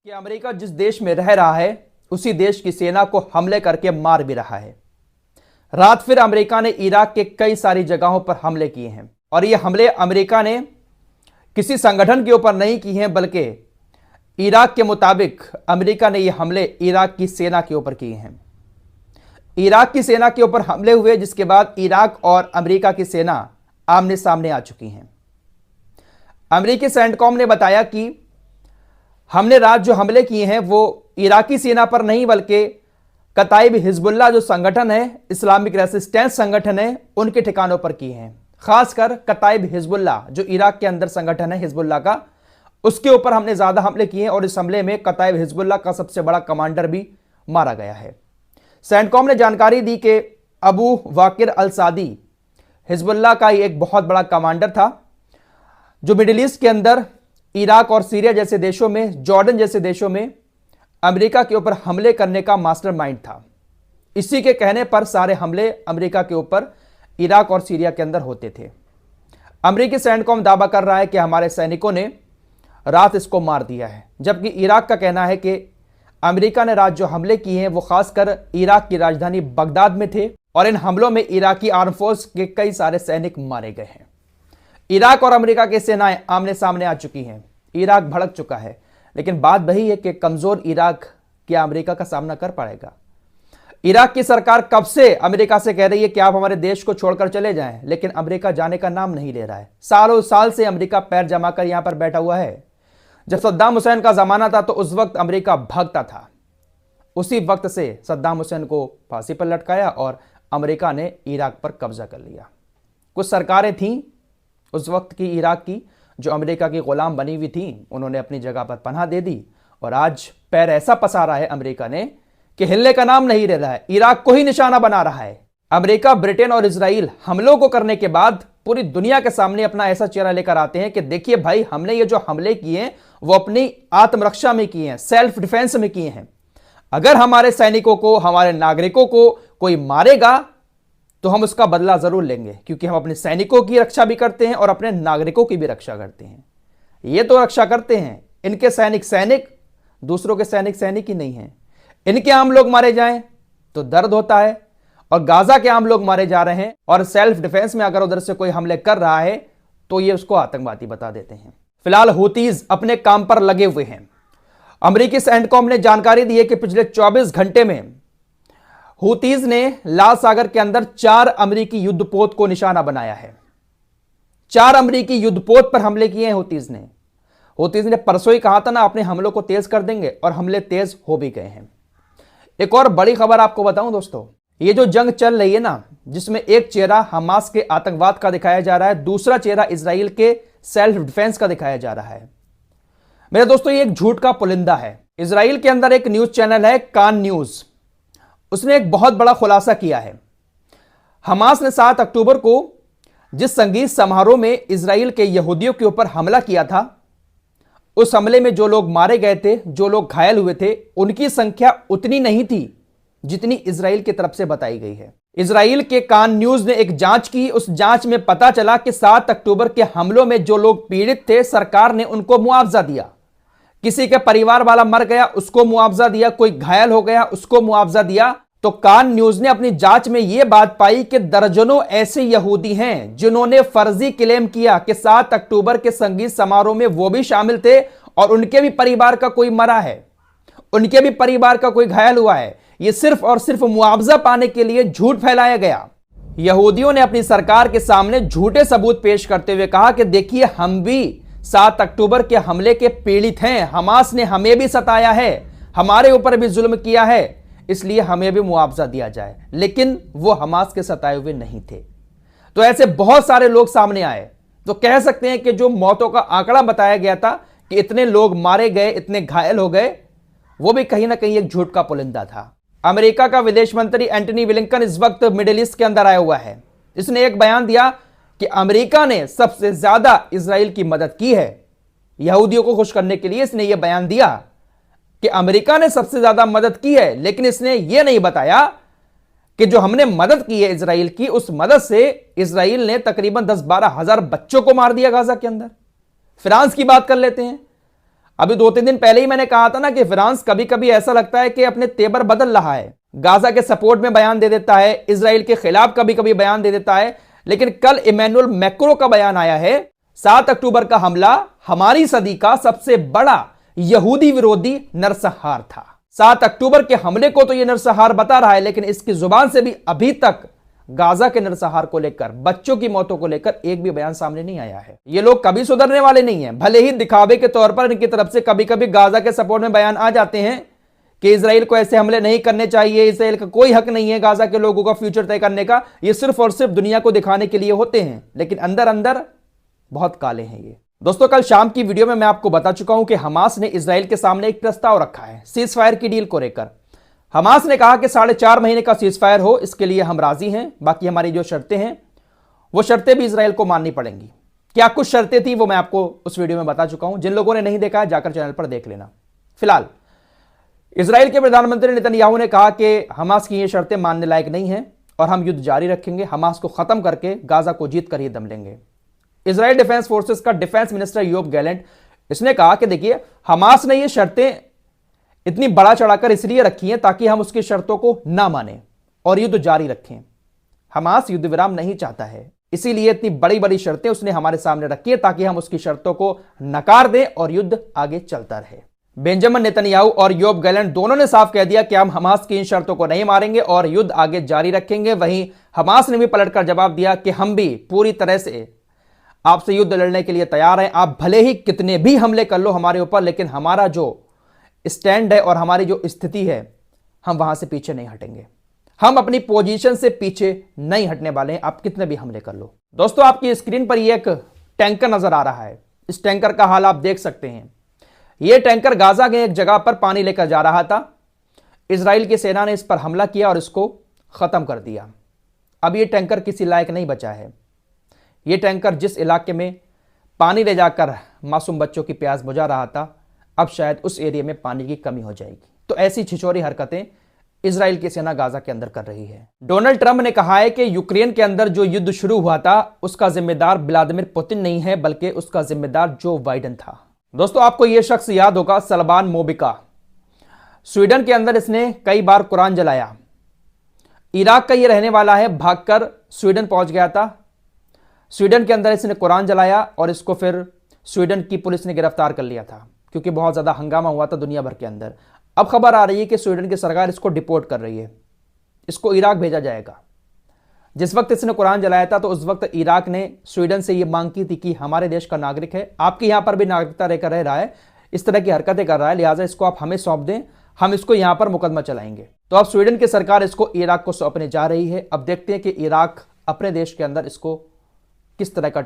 कि अमेरिका जिस देश में रह रहा है उसी देश की सेना को हमले करके मार भी रहा है। रात फिर अमेरिका ने इराक के कई सारी जगहों पर हमले किए हैं और ये हमले अमेरिका ने किसी संगठन के ऊपर नहीं किए हैं, बल्कि इराक के मुताबिक अमेरिका ने ये हमले इराक की सेना के ऊपर किए हैं। इराक की सेना के ऊपर हमले हुए, जिसके बाद इराक और अमेरिका की सेना आमने सामने आ चुकी हैं। अमेरिकी सेंटकॉम ने बताया कि हमने रात जो हमले किए हैं वो इराकी सेना पर नहीं, बल्कि कताइब हिजबुल्लाह जो संगठन है, इस्लामिक रेसिस्टेंस संगठन है, उनके ठिकानों पर किए हैं। खासकर कताइब हिजबुल्लाह जो इराक के अंदर संगठन है हिजबुल्लाह का, उसके ऊपर हमने ज्यादा हमले किए हैं और इस हमले में कताइब हिजबुल्लाह का सबसे बड़ा कमांडर भी मारा गया है। सेंटकॉम ने जानकारी दी कि अबू वाकिर अल सादी हिजबुल्लाह का एक बहुत बड़ा कमांडर था, जो मिडिल ईस्ट के अंदर इराक और सीरिया जैसे देशों में, जॉर्डन जैसे देशों में अमेरिका के ऊपर हमले करने का मास्टरमाइंड था। इसी के कहने पर सारे हमले अमेरिका के ऊपर इराक और सीरिया के अंदर होते थे। अमेरिकी सेंटकॉम दावा कर रहा है कि हमारे सैनिकों ने रात इसको मार दिया है, जबकि इराक का कहना है कि अमेरिका ने रात जो हमले किए हैं वो खासकर इराक की राजधानी बगदाद में थे और इन हमलों में इराकी आर्म फोर्स के कई सारे सैनिक मारे गए हैं। इराक और अमेरिका की सेनाएं आमने सामने आ चुकी हैं। इराक भड़क चुका है, लेकिन बात वही है कि कमजोर इराक क्या अमेरिका का सामना कर पाएगा। इराक की सरकार कब से अमेरिका से कह रही है कि आप हमारे देश को छोड़कर चले जाएं, लेकिन अमेरिका जाने का नाम नहीं ले रहा है। सालों साल से अमेरिका पैर जमाकर यहां पर बैठा हुआ है। जब सद्दाम हुसैन का जमाना था तो उस वक्त अमेरिका भागता था। उसी वक्त से सद्दाम हुसैन को फांसी पर लटकाया और अमेरिका ने इराक पर कब्जा कर लिया। कुछ सरकारें थीं उस वक्त की इराक की जो अमेरिका की गुलाम बनी हुई थी, उन्होंने अपनी जगह पर पनाह दे दी और आज पैर ऐसा पसारा है अमेरिका ने कि हिलने का नाम नहीं ले रहा है, इराक को ही निशाना बना रहा है। अमेरिका, ब्रिटेन और इजराइल हमलों को करने के बाद पूरी दुनिया के सामने अपना ऐसा चेहरा लेकर आते हैं कि देखिए भाई, हमने ये जो हमले किए हैं वो अपनी आत्मरक्षा में किए हैं, सेल्फ डिफेंस में किए हैं। अगर हमारे सैनिकों को, हमारे नागरिकों को कोई मारेगा तो हम उसका बदला जरूर लेंगे, क्योंकि हम अपने सैनिकों की रक्षा भी करते हैं और अपने नागरिकों की भी रक्षा करते हैं। ये तो रक्षा करते हैं, इनके सैनिक सैनिक, दूसरों के सैनिक सैनिक ही नहीं हैं। इनके आम लोग मारे जाएं तो दर्द होता है, और गाजा के आम लोग मारे जा रहे हैं और सेल्फ डिफेंस में अगर उधर से कोई हमले कर रहा है तो ये उसको आतंकवादी बता देते हैं। फिलहाल हूतीज अपने काम पर लगे हुए हैं। अमेरिकी सेंटकॉम ने जानकारी दी है कि पिछले 24 घंटे में हूतीज ने लाल सागर के अंदर 4 अमेरिकी युद्धपोत को निशाना बनाया है। 4 अमेरिकी युद्धपोत पर हमले किए हैं हूतीज ने। हूतीज ने परसों ही कहा था ना, अपने हमलों को तेज कर देंगे, और हमले तेज हो भी गए हैं। एक और बड़ी खबर आपको बताऊं दोस्तों, ये जो जंग चल रही है ना, जिसमें एक चेहरा हमास के आतंकवाद का दिखाया जा रहा है, दूसरा चेहरा इजराइल के सेल्फ डिफेंस का दिखाया जा रहा है। मेरे दोस्तों, ये एक झूठ का पुलिंदा है। इजराइल के अंदर एक न्यूज चैनल है कान न्यूज, उसने एक बहुत बड़ा खुलासा किया है। हमास ने 7 अक्टूबर को जिस संगीत समारोह में इजराइल के यहूदियों के ऊपर हमला किया था, उस हमले में जो लोग मारे गए थे, जो लोग घायल हुए थे, उनकी संख्या उतनी नहीं थी जितनी इजराइल की तरफ से बताई गई है। इजराइल के कान न्यूज ने एक जांच की। उस जांच में पता चला कि 7 अक्टूबर के हमलों में जो लोग पीड़ित थे, सरकार ने उनको मुआवजा दिया। किसी के परिवार वाला मर गया, उसको मुआवजा दिया, कोई घायल हो गया, उसको मुआवजा दिया। तो कान न्यूज ने अपनी जांच में यह बात पाई कि दर्जनों ऐसे यहूदी हैं जिन्होंने फर्जी क्लेम किया कि 7 अक्टूबर के संगीत समारोह में वो भी शामिल थे और उनके भी परिवार का कोई मरा है, उनके भी परिवार का कोई घायल हुआ है। यह सिर्फ और सिर्फ मुआवजा पाने के लिए झूठ फैलाया गया। यहूदियों ने अपनी सरकार के सामने झूठे सबूत पेश करते हुए कहा कि देखिए, हम भी 7 अक्टूबर के हमले के पीड़ित हैं, हमास ने हमें भी सताया है, हमारे ऊपर भी जुल्म किया है, इसलिए हमें भी मुआवजा दिया जाए। लेकिन वो हमास के सताए हुए नहीं थे। तो ऐसे बहुत सारे लोग सामने आए। तो कह सकते हैं कि जो मौतों का आंकड़ा बताया गया था कि इतने लोग मारे गए, इतने घायल हो गए, वो भी कहीं ना कहीं एक झूठ का पुलिंदा था। अमेरिका का विदेश मंत्री एंटनी ब्लिंकन इस वक्त मिडिल ईस्ट के अंदर आया हुआ है। इसने एक बयान दिया कि अमेरिका ने सबसे ज्यादा इजराइल की मदद की है। यहूदियों को खुश करने के लिए इसने यह बयान दिया कि अमेरिका ने सबसे ज्यादा मदद की है, लेकिन इसने यह नहीं बताया कि जो हमने मदद की है इजराइल की, उस मदद से इजराइल ने तकरीबन 10-12 हजार बच्चों को मार दिया गाजा के अंदर। फ्रांस की बात कर लेते हैं। अभी 2-3 दिन पहले ही मैंने कहा था ना कि फ्रांस कभी कभी ऐसा लगता है कि अपने तेवर बदल रहा है, गाजा के सपोर्ट में बयान दे देता है, इजराइल के खिलाफ कभी कभी बयान दे देता है। लेकिन कल इमैनुअल मैक्रों का बयान आया है, 7 अक्टूबर का हमला हमारी सदी का सबसे बड़ा यहूदी विरोधी नरसंहार था। 7 अक्टूबर के हमले को तो यह नरसंहार बता रहा है, लेकिन इसकी जुबान से भी अभी तक गाजा के नरसंहार को लेकर, बच्चों की मौतों को लेकर एक भी बयान सामने नहीं आया है। ये लोग कभी सुधरने वाले नहीं हैं। भले ही दिखावे के तौर पर इनकी तरफ से कभी कभी गाजा के सपोर्ट में बयान आ जाते हैं कि इजराइल को ऐसे हमले नहीं करने चाहिए, इजराइल का कोई हक नहीं है गाजा के लोगों का फ्यूचर तय करने का, ये सिर्फ और सिर्फ दुनिया को दिखाने के लिए होते हैं, लेकिन अंदर अंदर बहुत काले हैं ये। दोस्तों, कल शाम की वीडियो में मैं आपको बता चुका हूं कि हमास ने इजराइल के सामने एक प्रस्ताव रखा है सीज फायर की डील को लेकर। हमास ने कहा कि 4.5 महीने का सीज फायर हो, इसके लिए हम राजी हैं, बाकी हमारी जो शर्तें हैं वो शर्तें भी इजराइल को माननी पड़ेंगी। क्या कुछ शर्तें थी वो मैं आपको उस वीडियो में बता चुका हूं, जिन लोगों ने नहीं देखा है जाकर चैनल पर देख लेना। फिलहाल इजराइल के प्रधानमंत्री नेतन्याहू ने कहा कि हमास की ये शर्तें मानने लायक नहीं हैं और हम युद्ध जारी रखेंगे, हमास को खत्म करके गाजा को जीत कर ही दम लेंगे। इजराइल डिफेंस फोर्सेस का डिफेंस मिनिस्टर योब गैलेंट, इसने कहा कि देखिए, हमास ने ये शर्तें इतनी बड़ा चढ़ाकर इसलिए रखी हैं ताकि हम उसकी शर्तों को ना माने और युद्ध जारी रखें। हमास युद्ध विराम नहीं चाहता है, इसीलिए इतनी बड़ी बड़ी शर्तें उसने हमारे सामने रखी है ताकि हम उसकी शर्तों को नकार दें और युद्ध आगे चलता रहे। बेंजामिन नेतन्याहू और योब गैलेंट दोनों ने साफ कह दिया कि हम हमास की इन शर्तों को नहीं मारेंगे और युद्ध आगे जारी रखेंगे। वहीं हमास ने भी पलटकर जवाब दिया कि हम भी पूरी तरह से आपसे युद्ध लड़ने के लिए तैयार हैं, आप भले ही कितने भी हमले कर लो हमारे ऊपर, लेकिन हमारा जो स्टैंड है और हमारी जो स्थिति है, हम वहां से पीछे नहीं हटेंगे, हम अपनी पोजीशन से पीछे नहीं हटने वाले हैं, आप कितने भी हमले कर लो। दोस्तों, आपकी स्क्रीन पर यह एक टैंकर नजर आ रहा है, इस टैंकर का हाल आप देख सकते हैं। यह टैंकर गाजा के एक जगह पर पानी लेकर जा रहा था, इजराइल की सेना ने इस पर हमला किया और इसको खत्म कर दिया। अब यह टैंकर किसी लायक नहीं बचा है। यह टैंकर जिस इलाके में पानी ले जाकर मासूम बच्चों की प्यास बुझा रहा था, अब शायद उस एरिया में पानी की कमी हो जाएगी। तो ऐसी छिछोरी हरकतें इजराइल की सेना गाजा के अंदर कर रही है। डोनाल्ड ट्रंप ने कहा है कि यूक्रेन के अंदर जो युद्ध शुरू हुआ था उसका जिम्मेदार व्लादिमीर पुतिन नहीं है, बल्कि उसका जिम्मेदार जो बाइडेन था। दोस्तों, आपको यह शख्स याद होगा, सलमान मोबिका। स्वीडन के अंदर इसने कई बार कुरान जलाया। इराक का यह रहने वाला है, भागकर स्वीडन पहुंच गया था। स्वीडन के अंदर इसने कुरान जलाया और इसको फिर स्वीडन की पुलिस ने गिरफ्तार कर लिया था, क्योंकि बहुत ज्यादा हंगामा हुआ था दुनिया भर के अंदर। अब खबर आ रही है कि स्वीडन की सरकार इसको डिपोर्ट कर रही है, इसको इराक भेजा जाएगा। जिस वक्त इसने कुरान जलाया था तो उस वक्त इराक ने स्वीडन से यह मांग की थी कि हमारे देश का नागरिक है, आपके यहां पर भी नागरिकता रहकर रह रहा है, इस तरह की हरकतें कर रहा है, लिहाजा इसको आप हमें सौंप दें, हम इसको यहां पर मुकदमा चलाएंगे। तो अब स्वीडन की सरकार इसको इराक को सौंपने जा रही है। अब देखते हैं कि इराक अपने देश के अंदर इसको किस तरह का